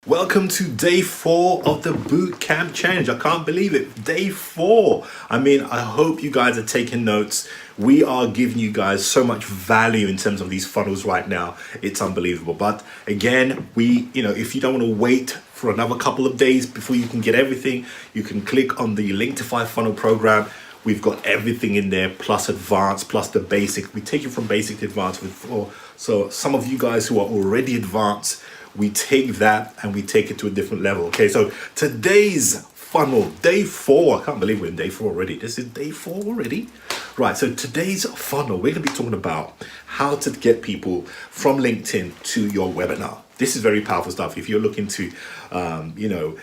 Welcome to day 4 of the Bootcamp challenge. I can't believe it. Day 4. I mean, I hope you guys are taking notes. We are giving you guys so much value in terms of these funnels right now. It's unbelievable. But again, if you don't want to wait for another couple of days before you can get everything, you can click on the Linktify funnel program. We've got everything in there, plus advanced, plus the basic. We take you from basic to advanced. So some of you guys who are already advanced, we take that and we take it to a different level. Okay, so today's funnel, day 4. I can't believe we're in day 4 already. This is day 4 already. Right, so today's funnel, we're going to be talking about how to get people from LinkedIn to your webinar. This is very powerful stuff. If you're looking to,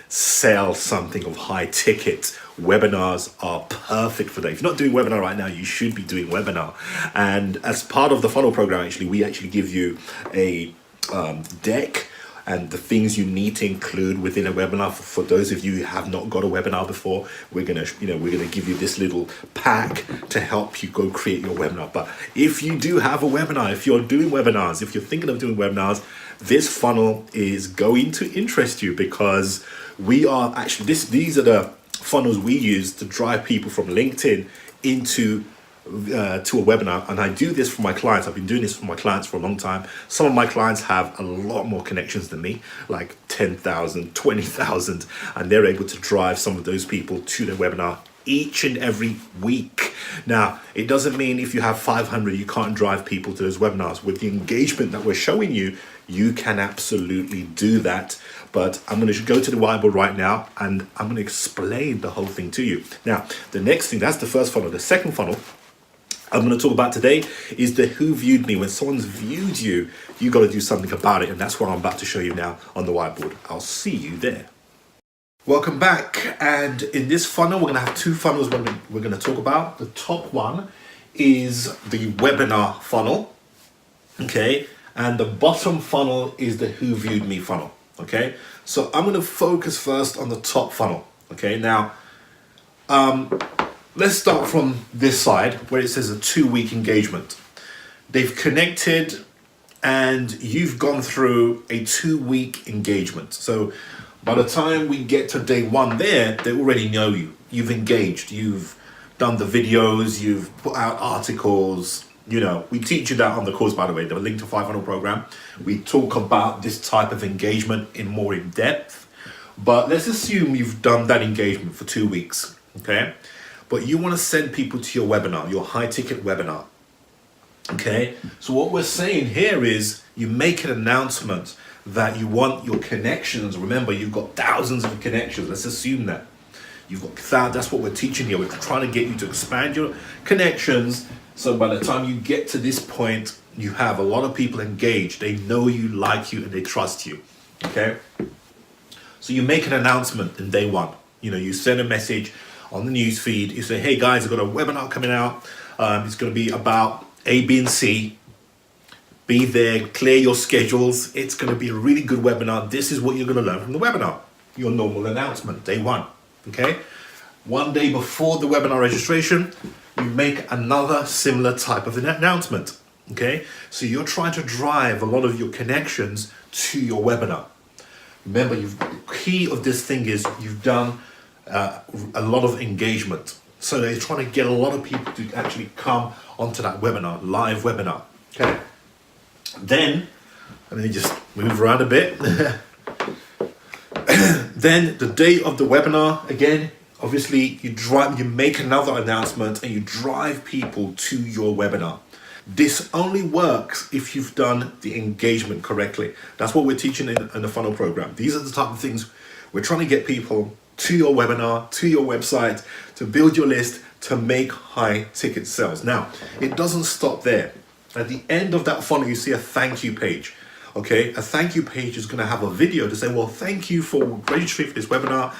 sell something of high ticket, webinars are perfect for that. If you're not doing webinar right now, you should be doing webinar. And as part of the funnel program, we actually give you a deck and the things you need to include within a webinar. For those of you who have not got a webinar before, we're gonna give you this little pack to help you go create your webinar. But if you do have a webinar, if you're doing webinars, if you're thinking of doing webinars, this funnel is going to interest you, because we are actually these are the funnels we use to drive people from LinkedIn into to a webinar. And I do this for my clients. I've been doing this for my clients for a long time. Some of my clients have a lot more connections than me, like 10,000, 20,000, and they're able to drive some of those people to their webinar each and every week. Now, it doesn't mean if you have 500, you can't drive people to those webinars. With the engagement that we're showing you, you can absolutely do that. But I'm going to go to the whiteboard right now and I'm going to explain the whole thing to you. Now, the next thing, that's the first funnel. The second funnel I'm going to talk about today is the who viewed me. When someone's viewed you, you got to do something about it. And that's what I'm about to show you now on the whiteboard. I'll see you there. Welcome back. And in this funnel, we're going to have 2 funnels we're going to talk about. The top one is the webinar funnel. Okay. And the bottom funnel is the who viewed me funnel. Okay. So I'm going to focus first on the top funnel. Okay. Now, let's start from this side where it says a 2-week engagement. They've connected and you've gone through a 2-week engagement. So by the time we get to day 1 there, they already know you. You've engaged, you've done the videos, you've put out articles. We teach you that on the course, by the way, the Link to 500 program. We talk about this type of engagement more in depth. But let's assume you've done that engagement for 2 weeks, okay? But you want to send people to your webinar, your high ticket webinar. Okay, so what we're saying here is you make an announcement that you want your connections. Remember, you've got thousands of connections. Let's assume that you've got that's what we're teaching here. We're trying to get you to expand your connections. So by the time you get to this point, you have a lot of people engaged. They know you, like you, and they trust you. Okay, so you make an announcement in day 1. You send a message on the news feed. You say, hey guys, I've got a webinar coming out. It's going to be about A, B, and C. Be there, clear your schedules. It's going to be a really good webinar. This is what you're going to learn from the webinar. Your normal announcement, day 1. Okay. 1 day before the webinar registration, you make another similar type of an announcement. Okay. So you're trying to drive a lot of your connections to your webinar. Remember, the key of this thing is you've done a lot of engagement. So they're trying to get a lot of people to actually come onto that webinar, live webinar. Okay. Then, let me just move around a bit. Then the day of the webinar, again, obviously you make another announcement and you drive people to your webinar. This only works if you've done the engagement correctly. That's what we're teaching in the funnel program. These are the type of things we're trying to get people to your webinar, to your website, to build your list, to make high ticket sales. Now, it doesn't stop there. At the end of that funnel, you see a thank you page. Okay, a thank you page is going to have a video to say, well, thank you for registering for this webinar.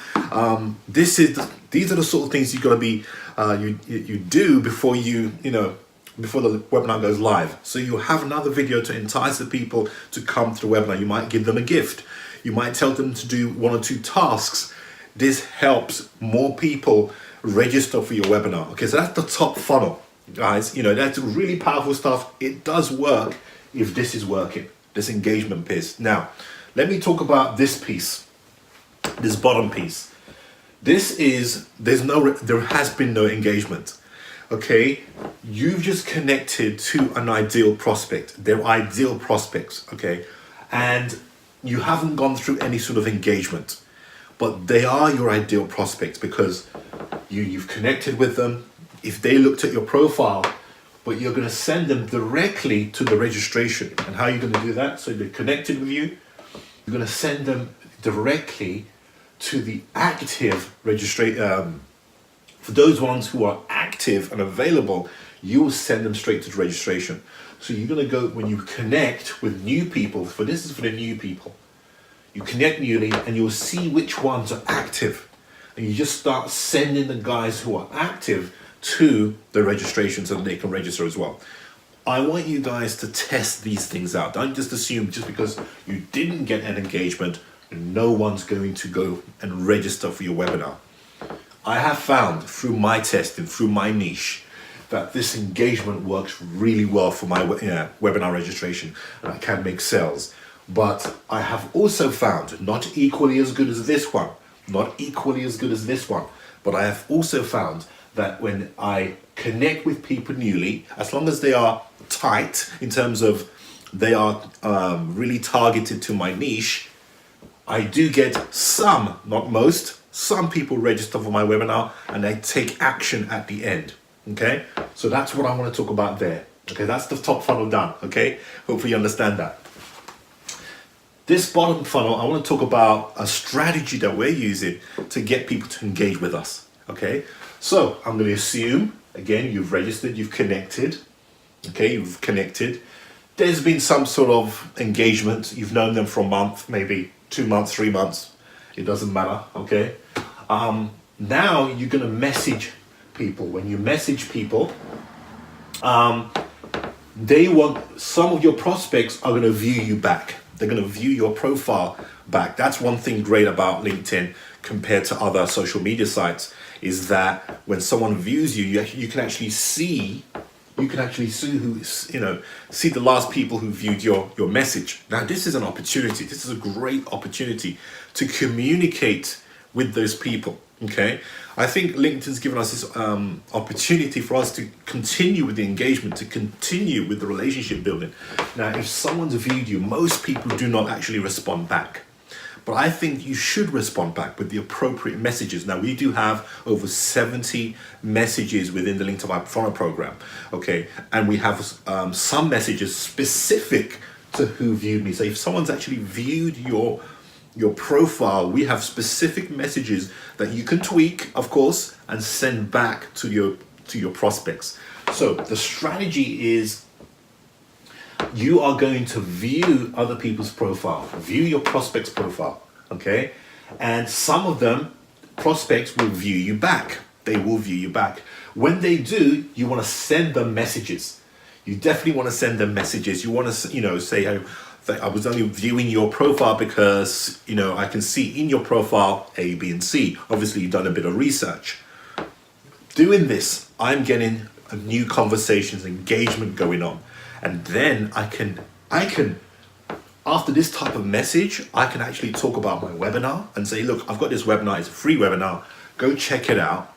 These are the sort of things you got to be you do before before the webinar goes live. So you have another video to entice the people to come to the webinar. You might give them a gift. You might tell them to do 1 or 2 tasks. This helps more people register for your webinar. Okay, so that's the top funnel, guys. That's really powerful stuff. It does work if this is working, this engagement piece. Now, let me talk about this piece, this bottom piece. There has been no engagement. Okay, you've just connected to an ideal prospect. They're ideal prospects, okay? And you haven't gone through any sort of engagement, but they are your ideal prospects because you've connected with them. If they looked at your profile, but you're going to send them directly to the registration. And how are you going to do that? So they're connected with you. You're going to send them directly to the active registration. For those ones who are active and available, you will send them straight to the registration. So you're going to go, when you connect with new people, this is for the new people, you connect newly and you'll see which ones are active. And you just start sending the guys who are active to the registration so that they can register as well. I want you guys to test these things out. Don't just assume just because you didn't get an engagement, no one's going to go and register for your webinar. I have found through my testing, through my niche, that this engagement works really well for my webinar registration, and I can make sales. But I have also found, not equally as good as this one, but I have also found that when I connect with people newly, as long as they are tight in terms of they are really targeted to my niche, I do get some, not most, some people register for my webinar and they take action at the end. Okay, so that's what I want to talk about there. Okay, that's the top funnel done. Okay, hopefully you understand that. This bottom funnel, I want to talk about a strategy that we're using to get people to engage with us. Okay, so I'm going to assume, again, you've registered, you've connected. Okay, you've connected. There's been some sort of engagement. You've known them for a month, maybe 2 months, 3 months. It doesn't matter. Okay, now you're going to message people. When you message people, some of your prospects are going to view you back. They're going to view your profile back. That's one thing great about LinkedIn compared to other social media sites, is that when someone views you, you can actually see who, see the last people who viewed your message. Now, this is an opportunity. This is a great opportunity to communicate with those people. Okay, I think LinkedIn's given us this opportunity for us to continue with the engagement, to continue with the relationship building. Now, if someone's viewed you, most people do not actually respond back. But I think you should respond back with the appropriate messages. Now, we do have over 70 messages within the Link to My Funnel program. Okay, and we have some messages specific to who viewed me. So if someone's actually viewed your profile, we have specific messages that you can tweak, of course, and send back to your prospects. So the strategy is, you are going to view other people's profile, view your prospects' profile, okay? And some of them, prospects, will view you back. They will view you back. When they do, you want to send them messages. You definitely want to send them messages. You want to, say, hey, I was only viewing your profile because, I can see in your profile A, B, and C. Obviously, you've done a bit of research. Doing this, I'm getting a new conversations, engagement going on. And then I can, after this type of message, I can actually talk about my webinar and say, look, I've got this webinar, it's a free webinar, go check it out.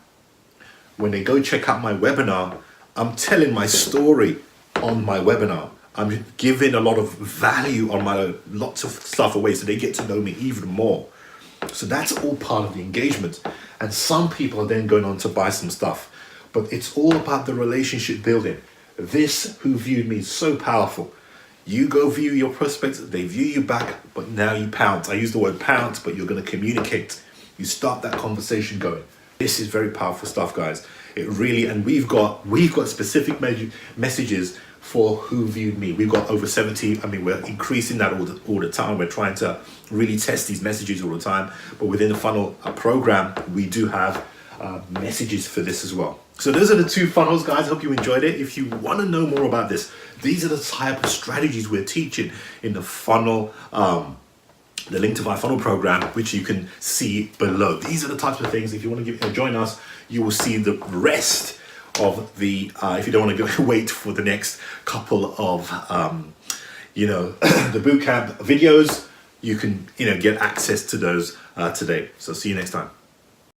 When they go check out my webinar, I'm telling my story on my webinar. I'm giving a lot of value on lots of stuff away so they get to know me even more. So that's all part of the engagement. And some people are then going on to buy some stuff. But it's all about the relationship building. This who viewed me is so powerful. You go view your prospects, they view you back, but now you pounce. I use the word pounce, but you're going to communicate. You start that conversation going. This is very powerful stuff, guys. It really, and we've got specific messages for who viewed me. We've got over 70. I mean, we're increasing that all the time. We're trying to really test these messages all the time. But within the funnel program, we do have messages for this as well. So those are the two funnels, guys. I hope you enjoyed it. If you want to know more about this, these are the type of strategies we're teaching in the funnel, the Link to My Funnel program, which you can see below. These are the types of things. If you want to join us, you will see the rest of the, if you don't want to go wait for the next couple of, the bootcamp videos, you can get access to those today. So see you next time.